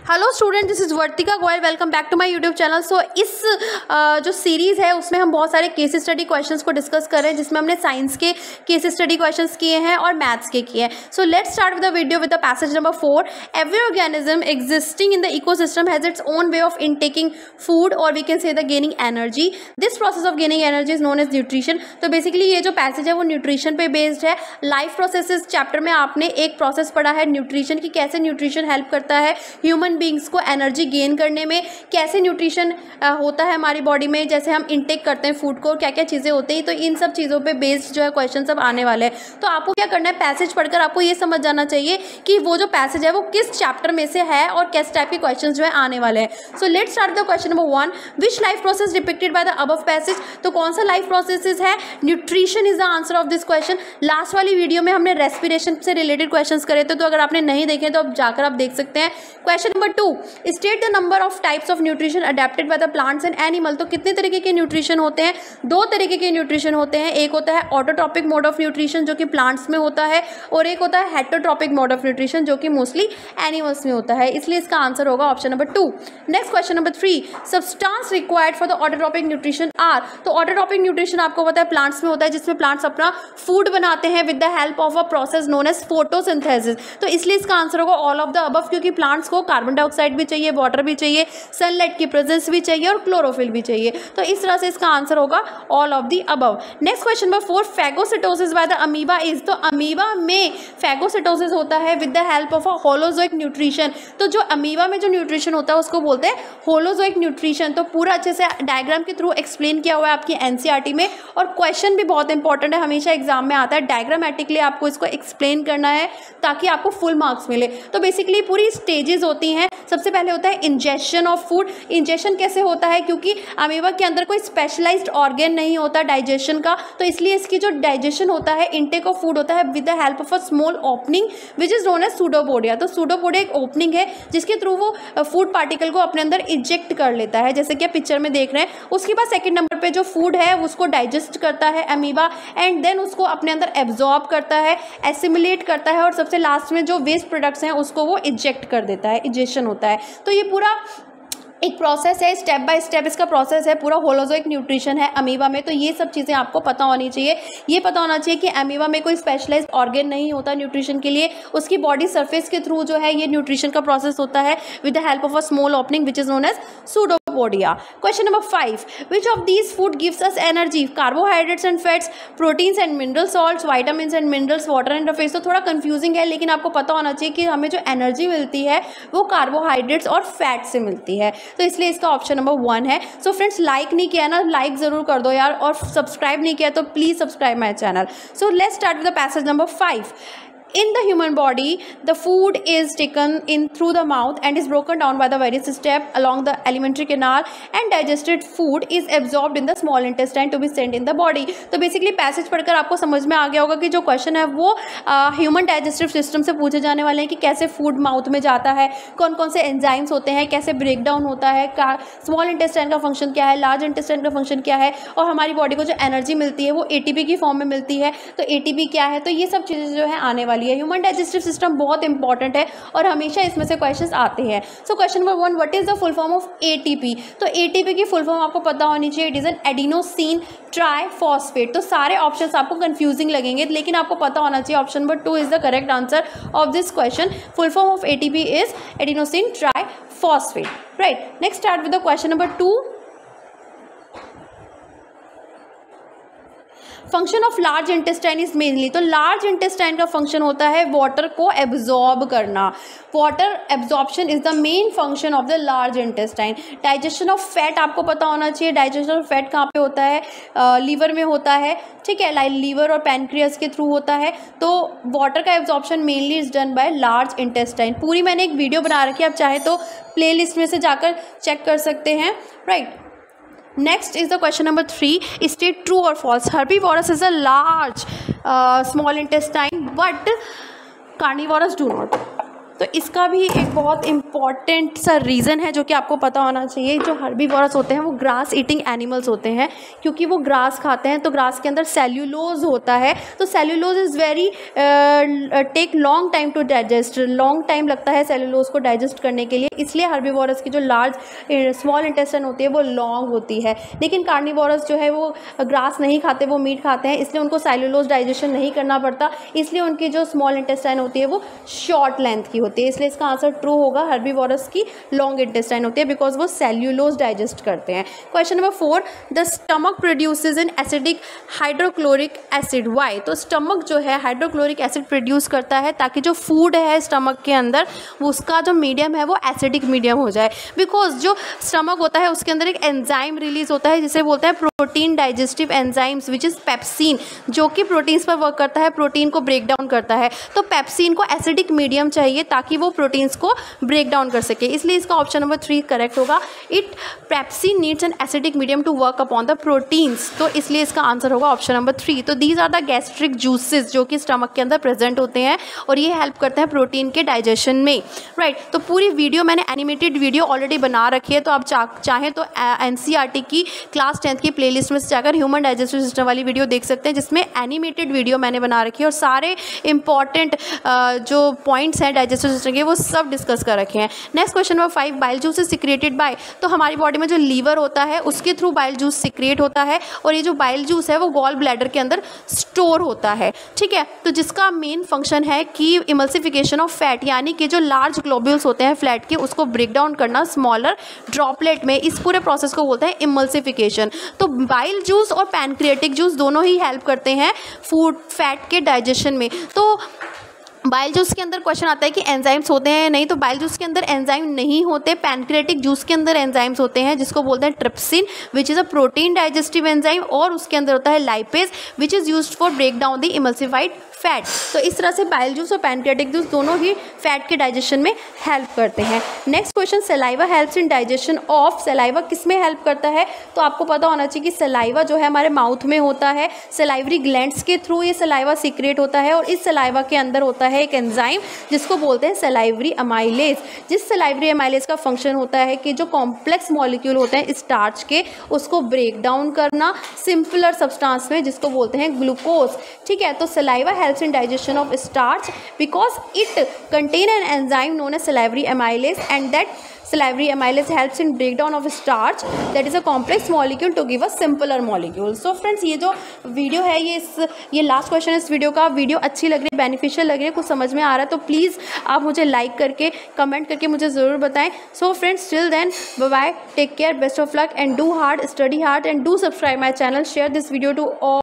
Hello student, this is Vartika Goyal. Welcome back to my YouTube channel. So इस जो series है उसमें हम बहुत सारे केस स्टडी क्वेश्चंस को डिस्कस कर रहे हैं, जिसमें हमने साइंस के केस स्टडी क्वेश्चंस किए हैं और मैथ्स के किए हैं। So let's start with the video with the passage number 4। Every organism existing in the ecosystem has its own way of intaking food और we can say the gaining energy. This process of gaining energy is known as nutrition. तो basically ये जो passage है वो nutrition पे based है। Life processes chapter में आपने एक प्रोसेस पढ़ा है न्यूट्रिशन की, कैसे न्यूट्रिशन हेल्प करता है ह्यूमन बींग्स को एनर्जी गेन करने में, कैसे न्यूट्रिशन होता है हमारी बॉडी में, जैसे हम इंटेक करते हैं फूड को, क्या क्या चीज़ें होती हैं। तो इन सब चीज़ों पे बेस्ड जो है क्वेश्चन सब आने वाले हैं। तो आपको क्या करना है, पैसेज पढ़कर आपको ये समझ जाना चाहिए कि वो जो पैसेज है वो किस चैप्टर में से है और किस टाइप के क्वेश्चन जो है आने वाले हैं। So let's start the question number 1। Which life process depicted by the above passage. तो कौन सा लाइफ प्रोसेस है? Nutrition is the answer of this question. Last वाली वीडियो में हमने रेस्पिरेशन से रिलेटेड क्वेश्चन करे थे, तो अगर आपने नहीं देखे तो अब जाकर आप देख सकते हैं। Question number 2, state the number of types of nutrition adapted by the plants and animal. तो कितने तरीके के न्यूट्रिशन होते हैं? दो तरीके के न्यूट्रिशन होते हैं। एक होता है ऑटोट्रॉपिक मोड ऑफ न्यूट्रिशन जो कि प्लांट्स में होता है, और एक होता है हेटरोट्रॉपिक मोड ऑफ न्यूट्रिशन जो कि मोस्टली एनिमल्स में होता है। इसलिए इसका आंसर होगा option number 2। Next question number 3, substance required for the autotrophic nutrition are. तो ऑटोट्रॉपिक न्यूट्रिशन आपको पता है प्लांट्स में होता है, जिसमें प्लांट्स अपना फूड बनाते हैं with the help of a process known as photosynthesis. तो इसलिए इसका आंसर होगा ऑल ऑफ द अबव, क्योंकि प्लांट्स को कार्बन डाइऑक्साइड भी चाहिए, वाटर भी चाहिए, सनलाइट की प्रेजेंस भी चाहिए और क्लोरोफिल भी चाहिए। तो इस तरह से इसका आंसर होगा all of the above. Next question number 4, phagocytosis by the amoeba is. तो अमीबा में फैगोसिटोसिस होता है with the help of a holozoic nutrition. तो जो अमीबा में जो न्यूट्रिशन होता है उसको बोलते हैं होलोजोइक न्यूट्रिशन। तो पूरा अच्छे से डायग्राम के थ्रू एक्सप्लेन किया हुआ है आपकी एनसीईआरटी में, और क्वेश्चन भी बहुत इंपॉर्टेंट है, हमेशा एग्जाम में आता है। डायग्रामेटिकली आपको इसको एक्सप्लेन करना है ताकि आपको फुल मार्क्स मिले। तो बेसिकली पूरी स्टेजेस होती हैं। सबसे पहले होता है इंजेशन ऑफ फूड। इंजेशन कैसे होता है? क्योंकि अमीबा के अंदर कोई स्पेशलाइज्ड ऑर्गन नहीं होता डाइजेशन का, तो इसलिए इसकी जो डाइजेशन होता है, इंटेक ऑफ फूड होता है with the help of a small opening which is known as pseudopodia. तो सूडोपोडिया एक ओपनिंग है जिसके थ्रू वो फूड पार्टिकल को अपने अंदर इजेक्ट कर लेता है, जैसे कि आप पिक्चर में देख रहे हैं। उसके बाद सेकंड नंबर पे जो फूड है उसको डाइजेस्ट करता है अमीबा, एंड देन उसको अपने अंदर एब्जॉर्ब करता है, एसिमिलेट करता है, और सबसे लास्ट में जो वेस्ट प्रोडक्ट्स हैं उसको वो इजेक्ट कर देता है, इजेक्शन होता है। तो ये पूरा एक प्रोसेस है, स्टेप बाय स्टेप इसका प्रोसेस है, पूरा होलोजोइक न्यूट्रिशन है अमीबा में। तो ये सब चीज़ें आपको पता होनी चाहिए। ये पता होना चाहिए कि अमीबा में कोई स्पेशलाइज्ड ऑर्गन नहीं होता न्यूट्रिशन के लिए, उसकी बॉडी सरफेस के थ्रू जो है ये न्यूट्रिशन का प्रोसेस होता है with the help of a small opening which is known as pseudopodia. Question number 5, which of these food gives us energy? Carbohydrates and fats, proteins and mineral salts, vitamin and minerals, water and fats. तो थोड़ा confusing है, लेकिन आपको पता होना चाहिए कि हमें जो एनर्जी मिलती है वो कार्बोहाइड्रेट्स और फैट से मिलती है। तो इसलिए इसका ऑप्शन नंबर 1 है। सो फ्रेंड्स, लाइक नहीं किया ना, लाइक जरूर कर दो यार, और सब्सक्राइब नहीं किया तो please subscribe my channel. So let's start with the passage number 5। In the human body, the food is taken in through the mouth and is broken down by the various steps along the alimentary canal, and digested food is absorbed in the small intestine to be sent in the body. तो basically passage पढ़कर आपको समझ में आ गया होगा कि जो question है वो ह्यूमन डाइजेस्टिव सिस्टम से पूछे जाने वाले हैं कि कैसे फूड माउथ में जाता है, कौन कौन से एंजाइम्स होते हैं, कैसे ब्रेक डाउन होता है, स्मॉल इंटेस्टाइन का फंक्शन क्या है, लार्ज इंटेस्टाइन का फंक्शन क्या है, और हमारी बॉडी को जो एनर्जी मिलती है वो एटीपी की फॉर्म में मिलती है। तो एटीपी क्या है? तो ये सब चीज़ें जो है आने वाली है। ह्यूमन डाइजेस्टिव सिस्टम बहुत इंपॉर्टेंट है और हमेशा इसमें से क्वेश्चंस आते हैं। So question number 1, what is the full form of ATP? तो एटीपी की फुल फॉर्म आपको पता होनी चाहिए, it is an adenosine triphosphate. तो सारे ऑप्शंस आपको कंफ्यूजिंग लगेंगे, लेकिन आपको पता होना चाहिए option number 2 is the correct answer of this question. Full form of ATP is adenosine triphosphate, right. Next start with the question number 2। Function of large intestine is mainly. तो large intestine का function होता है water को absorb करना। Water absorption is the main function of the large intestine. Digestion of fat आपको पता होना चाहिए। डाइजेशन ऑफ फैट कहाँ पे होता है? लीवर में होता है, ठीक है, लाइक लीवर और पैनक्रियास के थ्रू होता है। तो वाटर का absorption mainly is done by large intestine. पूरी मैंने एक वीडियो बना रखी है, आप चाहे तो प्ले लिस्ट में से जाकर चेक कर सकते हैं, right. Next is the question number 3. State true or false. Herbivorous is a large small intestine, but carnivorous do not. तो इसका भी एक बहुत इम्पॉर्टेंट सा रीज़न है जो कि आपको पता होना चाहिए। जो हर्बीवोरस होते हैं वो ग्रास ईटिंग एनिमल्स होते हैं, क्योंकि वो ग्रास खाते हैं, तो ग्रास के अंदर सेल्यूलोज होता है। तो cellulose is very take long time to digest, long time लगता है सेल्यूलोज को डाइजेस्ट करने के लिए, इसलिए हर्बीवोरस की जो लार्ज स्मॉल इंटेस्टाइन होती है वो लॉन्ग होती है। लेकिन कार्निवोरस जो है वो ग्रास नहीं खाते, वो मीट खाते हैं, इसलिए उनको सेल्यूलोज डाइजेशन नहीं करना पड़ता, इसलिए उनकी जो स्मॉल इंटेस्टाइन होती है वो शॉर्ट लेंथ की होती है। इसलिए इसका आंसर ट्रू होगा, हर्बीवोरस की लॉन्ग इंटेस्टाइन होती है बिकॉज वो सेल्यूलोज डाइजेस्ट करते हैं। Question number 4, the stomach produces an acidic hydrochloric acid, why? तो स्टमक जो है हाइड्रोक्लोरिक एसिड प्रोड्यूस करता है ताकि जो फूड है स्टमक के अंदर उसका जो मीडियम है वो एसिडिक मीडियम हो जाए। बिकॉज जो स्टमक होता है उसके अंदर एक एंजाइम रिलीज होता है जिसे बोलते हैं protein digestive enzymes which is pepsin, जो कि प्रोटीन्स पर वर्क करता है, प्रोटीन को ब्रेक डाउन करता है। तो पेप्सिन को एसिडिक मीडियम चाहिए ताकि वो प्रोटीन्स को ब्रेक डाउन कर सके, इसलिए इसका ऑप्शन नंबर 3 करेक्ट होगा। It pepsin needs an acidic medium to work upon the proteins, तो इसलिए इसका आंसर होगा ऑप्शन नंबर 3। तो these are the gastric juices जो कि स्टमक के अंदर प्रेजेंट होते हैं और ये हेल्प करते हैं प्रोटीन के डाइजेशन में, राइट। तो पूरी वीडियो मैंने एनिमेटेड वीडियो ऑलरेडी बना रखी है, तो आप चाहें तो एनसीईआरटी की क्लास 10th की प्लेलिस्ट में से जाकर ह्यूमन डाइजेस्टिव सिस्टम वाली वीडियो देख सकते हैं, जिसमें एनिमेटेड वीडियो मैंने बना रखी है और सारे इंपॉर्टेंट जो पॉइंट्स हैं डाइजेस्टिव सिस्टम के वो सब डिस्कस कर रखे हैं। Next question number 5, bile juice is secreted by, तो हमारी बॉडी में जो लीवर होता है उसके थ्रू बाइल जूस सिक्रिएट होता है और ये जो बाइल जूस है वो गॉल ब्लैडर के अंदर स्टोर होता है, ठीक है। तो जिसका मेन फंक्शन है कि इमल्सिफिकेशन ऑफ फैट, यानी कि जो लार्ज ग्लोब्यूल्स होते हैं फ्लैट के उसको ब्रेक डाउन करना स्मॉलर ड्रॉपलेट में, इस पूरे प्रोसेस को बोलते हैं इमल्सिफिकेशन। तो बाइल जूस और पैनक्रियाटिक जूस दोनों ही हेल्प करते हैं फूड फैट के डाइजेशन में। तो बाइल जूस के अंदर क्वेश्चन आता है कि एंजाइम्स होते हैं, नहीं, तो बाइल जूस के अंदर एंजाइम नहीं होते। पैनक्रियाटिक जूस के अंदर एंजाइम्स होते हैं जिसको बोलते हैं trypsin which is a protein digestive enzyme, और उसके अंदर होता है lipase which is used for break down the emulsified fat. तो इस तरह से बाइल जूस और पैनक्रियाटिक जूस दोनों ही फैट के डाइजेशन में हेल्प करते हैं। Next question, saliva helps in digestion of, saliva किस में हेल्प करता है? तो आपको पता होना चाहिए कि सलाइवा जो है हमारे माउथ में होता है, सलाइवरी ग्लैंड्स के थ्रू ये सलाइवा सीक्रेट होता है और इस सलाइवा के अंदर होता है एक एंजाइम जिसको बोलते हैं सलाइवरी अमाइलेज। जिस सलाइवरी अमाइलेज का फंक्शन होता है कि जो कॉम्प्लेक्स मॉलिक्यूल होते हैं स्टार्च के उसको ब्रेक डाउन करना सिंपलर सब्सटेंस में जिसको बोलते हैं ग्लूकोज, ठीक है। तो saliva helps in digestion of starch because it contain an enzyme known as salivary amylase, and that salivary amylase helps in breakdown of starch that is a complex molecule to give a simpler molecule. So friends, ये जो video है ये last question है इस video का। Video अच्छी लग रही है, बेनिफिशियल लग रही है, कुछ समझ में आ रहा है तो प्लीज़ आप मुझे लाइक करके कमेंट करके मुझे ज़रूर बताएं। So friends, till then bye bye, take care, best of luck and do hard, study hard and do subscribe my channel, share this video to all.